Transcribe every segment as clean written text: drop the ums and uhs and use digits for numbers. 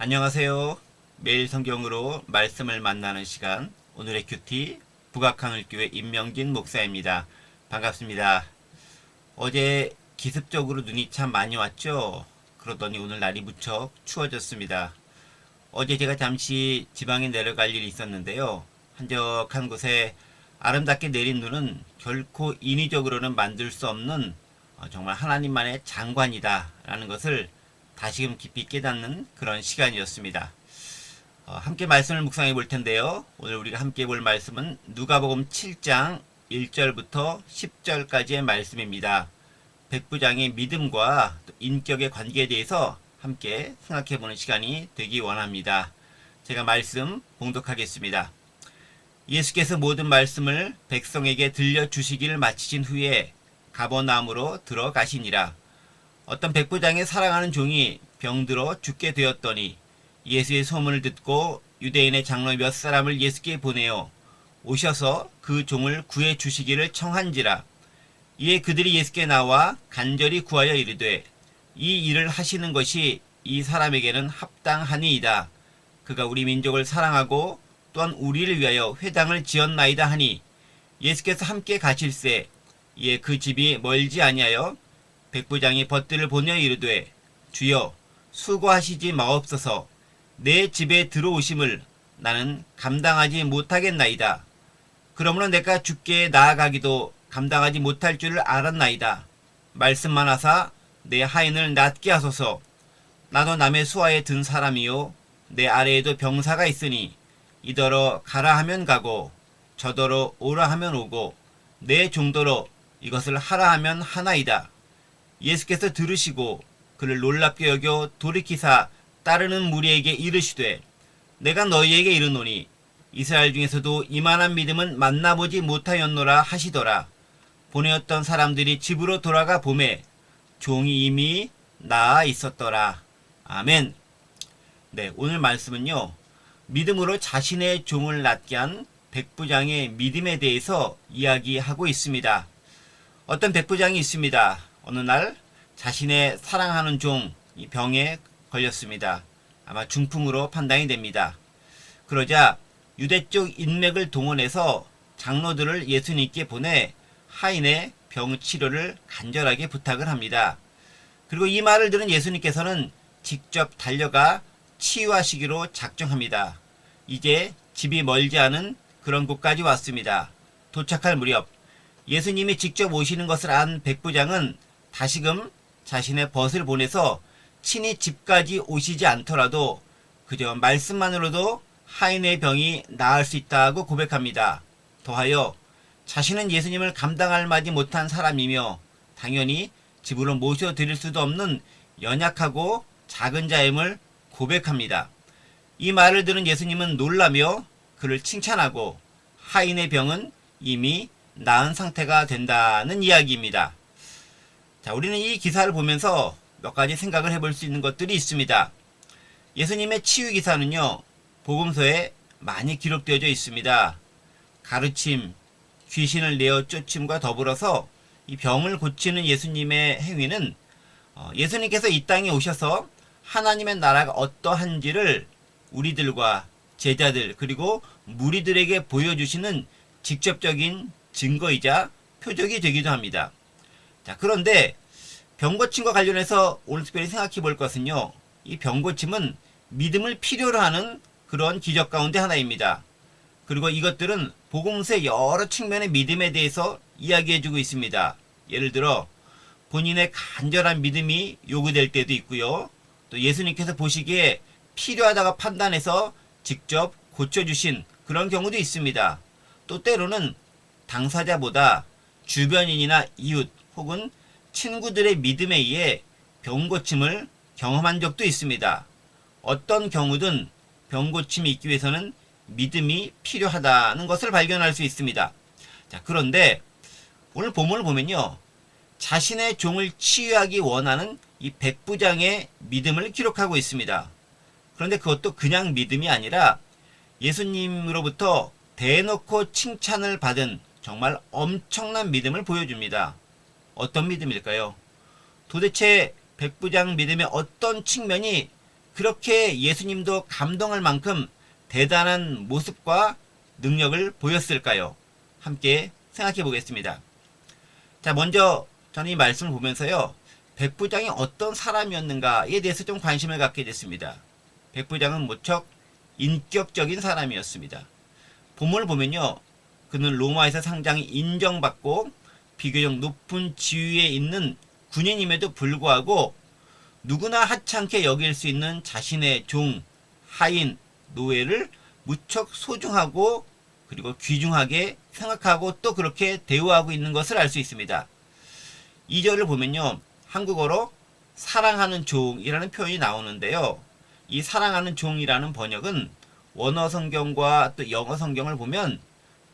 안녕하세요. 매일 성경으로 말씀을 만나는 시간, 오늘의 큐티 북악하늘교회 임명진 목사입니다. 반갑습니다. 어제 기습적으로 눈이 참 많이 왔죠? 그러더니 오늘 날이 무척 추워졌습니다. 어제 제가 잠시 지방에 내려갈 일이 있었는데요. 한적한 곳에 아름답게 내린 눈은 결코 인위적으로는 만들 수 없는 정말 하나님만의 장관이다 라는 것을 다시금 깊이 깨닫는 그런 시간이었습니다. 함께 말씀을 묵상해 볼 텐데요. 오늘 우리가 함께 볼 말씀은 누가복음 7장 1절부터 10절까지의 말씀입니다. 백부장의 믿음과 인격의 관계에 대해서 함께 생각해 보는 시간이 되기 원합니다. 제가 말씀 봉독하겠습니다. 예수께서 모든 말씀을 백성에게 들려주시기를 마치신 후에 가버나움으로 들어가시니라. 어떤 백부장의 사랑하는 종이 병들어 죽게 되었더니 예수의 소문을 듣고 유대인의 장로 몇 사람을 예수께 보내어 오셔서 그 종을 구해 주시기를 청한지라. 이에 그들이 예수께 나와 간절히 구하여 이르되 이 일을 하시는 것이 이 사람에게는 합당하니이다. 그가 우리 민족을 사랑하고 또한 우리를 위하여 회당을 지었나이다 하니 예수께서 함께 가실새 이에 그 집이 멀지 아니하여 백부장이 벗들을 보내어 이르되 주여 수고하시지 마옵소서. 내 집에 들어오심을 나는 감당하지 못하겠나이다. 그러므로 내가 주께 나아가기도 감당하지 못할 줄을 알았나이다. 말씀만 하사 내 하인을 낫게 하소서. 나도 남의 수하에 든 사람이요 내 아래에도 병사가 있으니 이더러 가라 하면 가고 저더러 오라 하면 오고 내 종더러 이것을 하라 하면 하나이다. 예수께서 들으시고 그를 놀랍게 여겨 돌이키사 따르는 무리에게 이르시되 내가 너희에게 이르노니 이스라엘 중에서도 이만한 믿음은 만나보지 못하였노라 하시더라. 보내었던 사람들이 집으로 돌아가 보매 종이 이미 나아 있었더라. 아멘. 네, 오늘 말씀은요. 믿음으로 자신의 종을 낫게 한 백부장의 믿음에 대해서 이야기하고 있습니다. 어떤 백부장이 있습니다. 어느 날 자신의 사랑하는 종이 병에 걸렸습니다. 아마 중풍으로 판단이 됩니다. 그러자 유대 쪽 인맥을 동원해서 장로들을 예수님께 보내 하인의 병 치료를 간절하게 부탁을 합니다. 그리고 이 말을 들은 예수님께서는 직접 달려가 치유하시기로 작정합니다. 이제 집이 멀지 않은 그런 곳까지 왔습니다. 도착할 무렵 예수님이 직접 오시는 것을 안 백부장은 다시금 자신의 벗을 보내서 친히 집까지 오시지 않더라도 그저 말씀만으로도 하인의 병이 나을 수 있다고 고백합니다. 더하여 자신은 예수님을 감당할 만지 못한 사람이며 당연히 집으로 모셔드릴 수도 없는 연약하고 작은 자임을 고백합니다. 이 말을 들은 예수님은 놀라며 그를 칭찬하고 하인의 병은 이미 나은 상태가 된다는 이야기입니다. 자, 우리는 이 기사를 보면서 몇 가지 생각을 해볼 수 있는 것들이 있습니다. 예수님의 치유 기사는요, 복음서에 많이 기록되어져 있습니다. 가르침, 귀신을 내어 쫓음과 더불어서 이 병을 고치는 예수님의 행위는 예수님께서 이 땅에 오셔서 하나님의 나라가 어떠한지를 우리들과 제자들 그리고 무리들에게 보여주시는 직접적인 증거이자 표적이 되기도 합니다. 자, 그런데 병고침과 관련해서 오늘 특별히 생각해 볼 것은요. 이 병고침은 믿음을 필요로 하는 그런 기적 가운데 하나입니다. 그리고 이것들은 복음서의 여러 측면의 믿음에 대해서 이야기해주고 있습니다. 예를 들어 본인의 간절한 믿음이 요구될 때도 있고요. 또 예수님께서 보시기에 필요하다고 판단해서 직접 고쳐주신 그런 경우도 있습니다. 또 때로는 당사자보다 주변인이나 이웃 혹은 친구들의 믿음에 의해 병고침을 경험한 적도 있습니다. 어떤 경우든 병고침이 있기 위해서는 믿음이 필요하다는 것을 발견할 수 있습니다. 자, 그런데 오늘 본문을 보면요. 자신의 종을 치유하기 원하는 이 백부장의 믿음을 기록하고 있습니다. 그런데 그것도 그냥 믿음이 아니라 예수님으로부터 대놓고 칭찬을 받은 정말 엄청난 믿음을 보여줍니다. 어떤 믿음일까요? 도대체 백부장 믿음의 어떤 측면이 그렇게 예수님도 감동할 만큼 대단한 모습과 능력을 보였을까요? 함께 생각해 보겠습니다. 자, 먼저 저는 이 말씀을 보면서요, 백부장이 어떤 사람이었는가에 대해서 좀 관심을 갖게 됐습니다. 백부장은 무척 인격적인 사람이었습니다. 본문을 보면요, 그는 로마에서 상장이 인정받고 비교적 높은 지위에 있는 군인임에도 불구하고 누구나 하찮게 여길 수 있는 자신의 종, 하인, 노예를 무척 소중하고 그리고 귀중하게 생각하고 또 그렇게 대우하고 있는 것을 알 수 있습니다. 2절을 보면요, 한국어로 사랑하는 종이라는 표현이 나오는데요. 이 사랑하는 종이라는 번역은 원어 성경과 또 영어 성경을 보면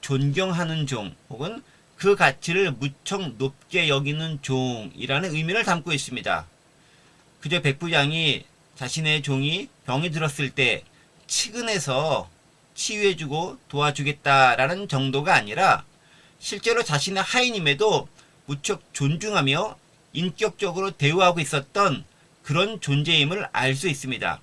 존경하는 종 혹은 그 가치를 무척 높게 여기는 종이라는 의미를 담고 있습니다. 그저 백부장이 자신의 종이 병이 들었을 때 치근해서 치유해주고 도와주겠다라는 정도가 아니라 실제로 자신의 하인임에도 무척 존중하며 인격적으로 대우하고 있었던 그런 존재임을 알 수 있습니다.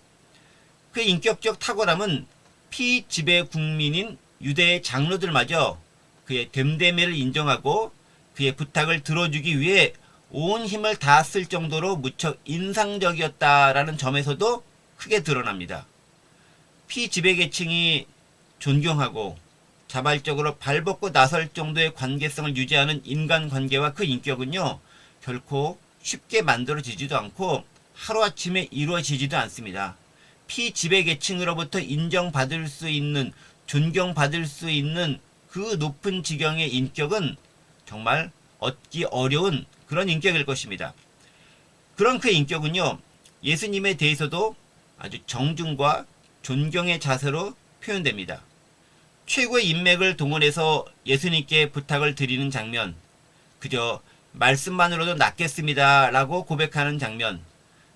그 인격적 탁월함은 피지배 국민인 유대의 장로들마저 그의 됨됨이를 인정하고 그의 부탁을 들어주기 위해 온 힘을 다했을 정도로 무척 인상적이었다라는 점에서도 크게 드러납니다. 피지배계층이 존경하고 자발적으로 발벗고 나설 정도의 관계성을 유지하는 인간관계와 그 인격은요, 결코 쉽게 만들어지지도 않고 하루아침에 이루어지지도 않습니다. 피지배계층으로부터 인정받을 수 있는, 존경받을 수 있는 그 높은 지경의 인격은 정말 얻기 어려운 그런 인격일 것입니다. 그런 그 인격은요, 예수님에 대해서도 아주 정중과 존경의 자세로 표현됩니다. 최고의 인맥을 동원해서 예수님께 부탁을 드리는 장면, 그저 말씀만으로도 낫겠습니다 라고 고백하는 장면,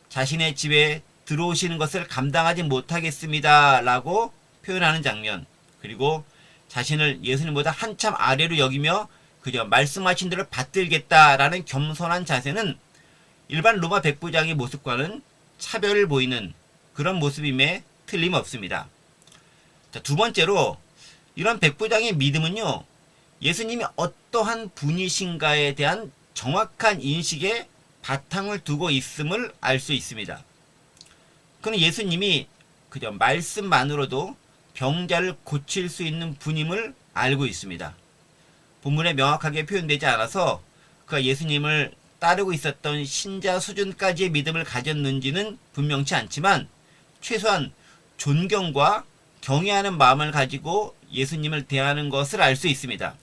자신의 집에 들어오시는 것을 감당하지 못하겠습니다 라고 표현하는 장면, 그리고 자신을 예수님보다 한참 아래로 여기며 그저 말씀하신 대로 받들겠다라는 겸손한 자세는 일반 로마 백부장의 모습과는 차별을 보이는 그런 모습임에 틀림없습니다. 자, 두 번째로 이런 백부장의 믿음은요, 예수님이 어떠한 분이신가에 대한 정확한 인식에 바탕을 두고 있음을 알 수 있습니다. 그는 예수님이 그저 말씀만으로도 병자를 고칠 수 있는 분임을 알고 있습니다. 본문에 명확하게 표현되지 않아서 그가 예수님을 따르고 있었던 신자 수준까지의 믿음을 가졌는지는 분명치 않지만 최소한 존경과 경외하는 마음을 가지고 예수님을 대하는 것을 알 수 있습니다.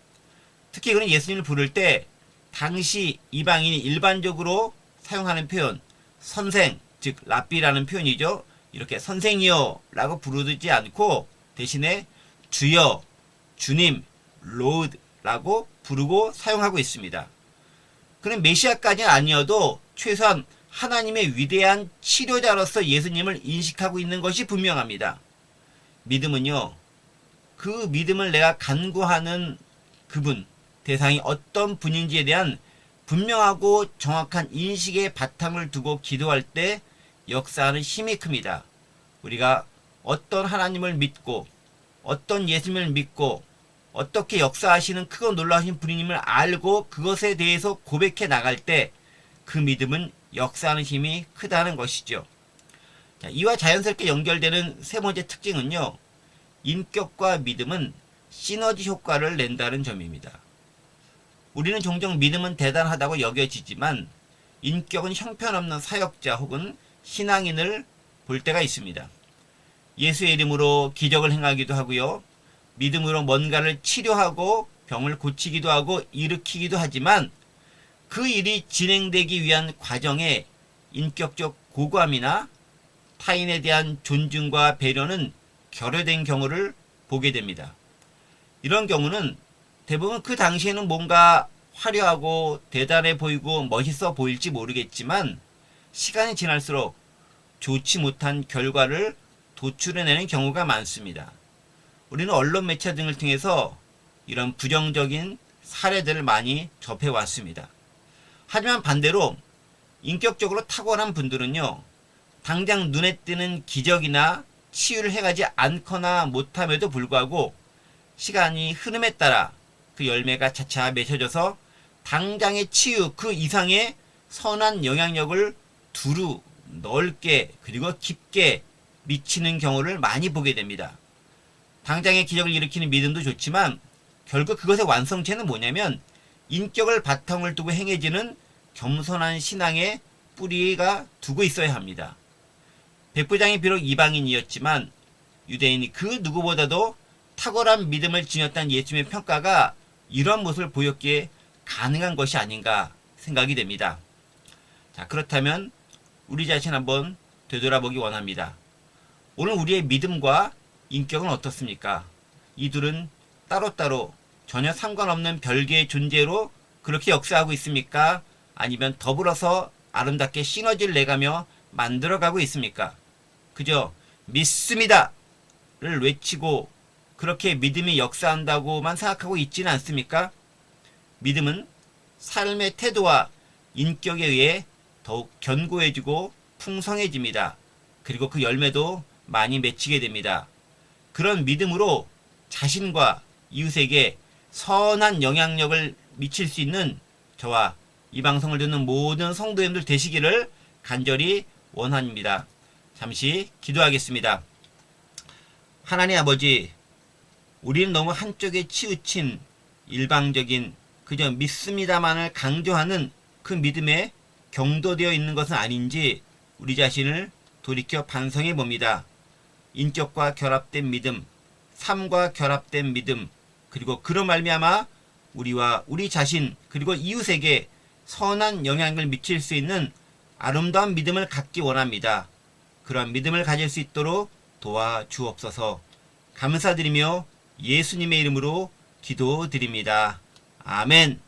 특히 그는 예수님을 부를 때 당시 이방인이 일반적으로 사용하는 표현, 선생, 즉 랍비라는 표현이죠. 이렇게 선생이여 라고 부르지 않고 대신에 주여, 주님, 로드 라고 부르고 사용하고 있습니다. 그는 메시아까지는 아니어도 최소한 하나님의 위대한 치료자로서 예수님을 인식하고 있는 것이 분명합니다. 믿음은요, 그 믿음을 내가 간구하는 그분, 대상이 어떤 분인지에 대한 분명하고 정확한 인식의 바탕을 두고 기도할 때 역사하는 힘이 큽니다. 우리가 어떤 하나님을 믿고 어떤 예수님을 믿고 어떻게 역사하시는 크고 놀라우신 분임을 알고 그것에 대해서 고백해 나갈 때 그 믿음은 역사하는 힘이 크다는 것이죠. 자, 이와 자연스럽게 연결되는 세 번째 특징은요, 인격과 믿음은 시너지 효과를 낸다는 점입니다. 우리는 종종 믿음은 대단하다고 여겨지지만 인격은 형편없는 사역자 혹은 신앙인을 볼 때가 있습니다. 예수의 이름으로 기적을 행하기도 하고요, 믿음으로 뭔가를 치료하고 병을 고치기도 하고 일으키기도 하지만 그 일이 진행되기 위한 과정에 인격적 고감이나 타인에 대한 존중과 배려는 결여된 경우를 보게 됩니다. 이런 경우는 대부분 그 당시에는 뭔가 화려하고 대단해 보이고 멋있어 보일지 모르겠지만 시간이 지날수록 좋지 못한 결과를 도출해내는 경우가 많습니다. 우리는 언론 매체 등을 통해서 이런 부정적인 사례들을 많이 접해왔습니다. 하지만 반대로 인격적으로 탁월한 분들은요, 당장 눈에 띄는 기적이나 치유를 해가지 않거나 못함에도 불구하고 시간이 흐름에 따라 그 열매가 차차 맺혀져서 당장의 치유 그 이상의 선한 영향력을 두루 넓게 그리고 깊게 미치는 경우를 많이 보게 됩니다. 당장의 기적을 일으키는 믿음도 좋지만 결국 그것의 완성체는 뭐냐면 인격을 바탕을 두고 행해지는 겸손한 신앙의 뿌리가 두고 있어야 합니다. 백부장이 비록 이방인이었지만 유대인이 그 누구보다도 탁월한 믿음을 지녔다는 예수님의 평가가 이러한 모습을 보였기에 가능한 것이 아닌가 생각이 됩니다. 자, 그렇다면 우리 자신 한번 되돌아보기 원합니다. 오늘 우리의 믿음과 인격은 어떻습니까? 이 둘은 따로따로 전혀 상관없는 별개의 존재로 그렇게 역사하고 있습니까? 아니면 더불어서 아름답게 시너지를 내가며 만들어가고 있습니까? 그저 믿습니다를 외치고 그렇게 믿음이 역사한다고만 생각하고 있지는 않습니까? 믿음은 삶의 태도와 인격에 의해 더욱 견고해지고 풍성해집니다. 그리고 그 열매도 많이 맺히게 됩니다. 그런 믿음으로 자신과 이웃에게 선한 영향력을 미칠 수 있는 저와 이 방송을 듣는 모든 성도님들 되시기를 간절히 원합니다. 잠시 기도하겠습니다. 하나님 아버지, 우리는 너무 한쪽에 치우친 일방적인 그저 믿습니다만을 강조하는 그 믿음에 경도되어 있는 것은 아닌지 우리 자신을 돌이켜 반성해 봅니다. 인격과 결합된 믿음, 삶과 결합된 믿음, 그리고 그로 말미암아 우리와 우리 자신 그리고 이웃에게 선한 영향을 미칠 수 있는 아름다운 믿음을 갖기 원합니다. 그러한 믿음을 가질 수 있도록 도와주옵소서. 감사드리며 예수님의 이름으로 기도드립니다. 아멘.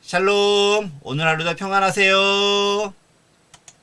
샬롬. 오늘 하루도 평안하세요.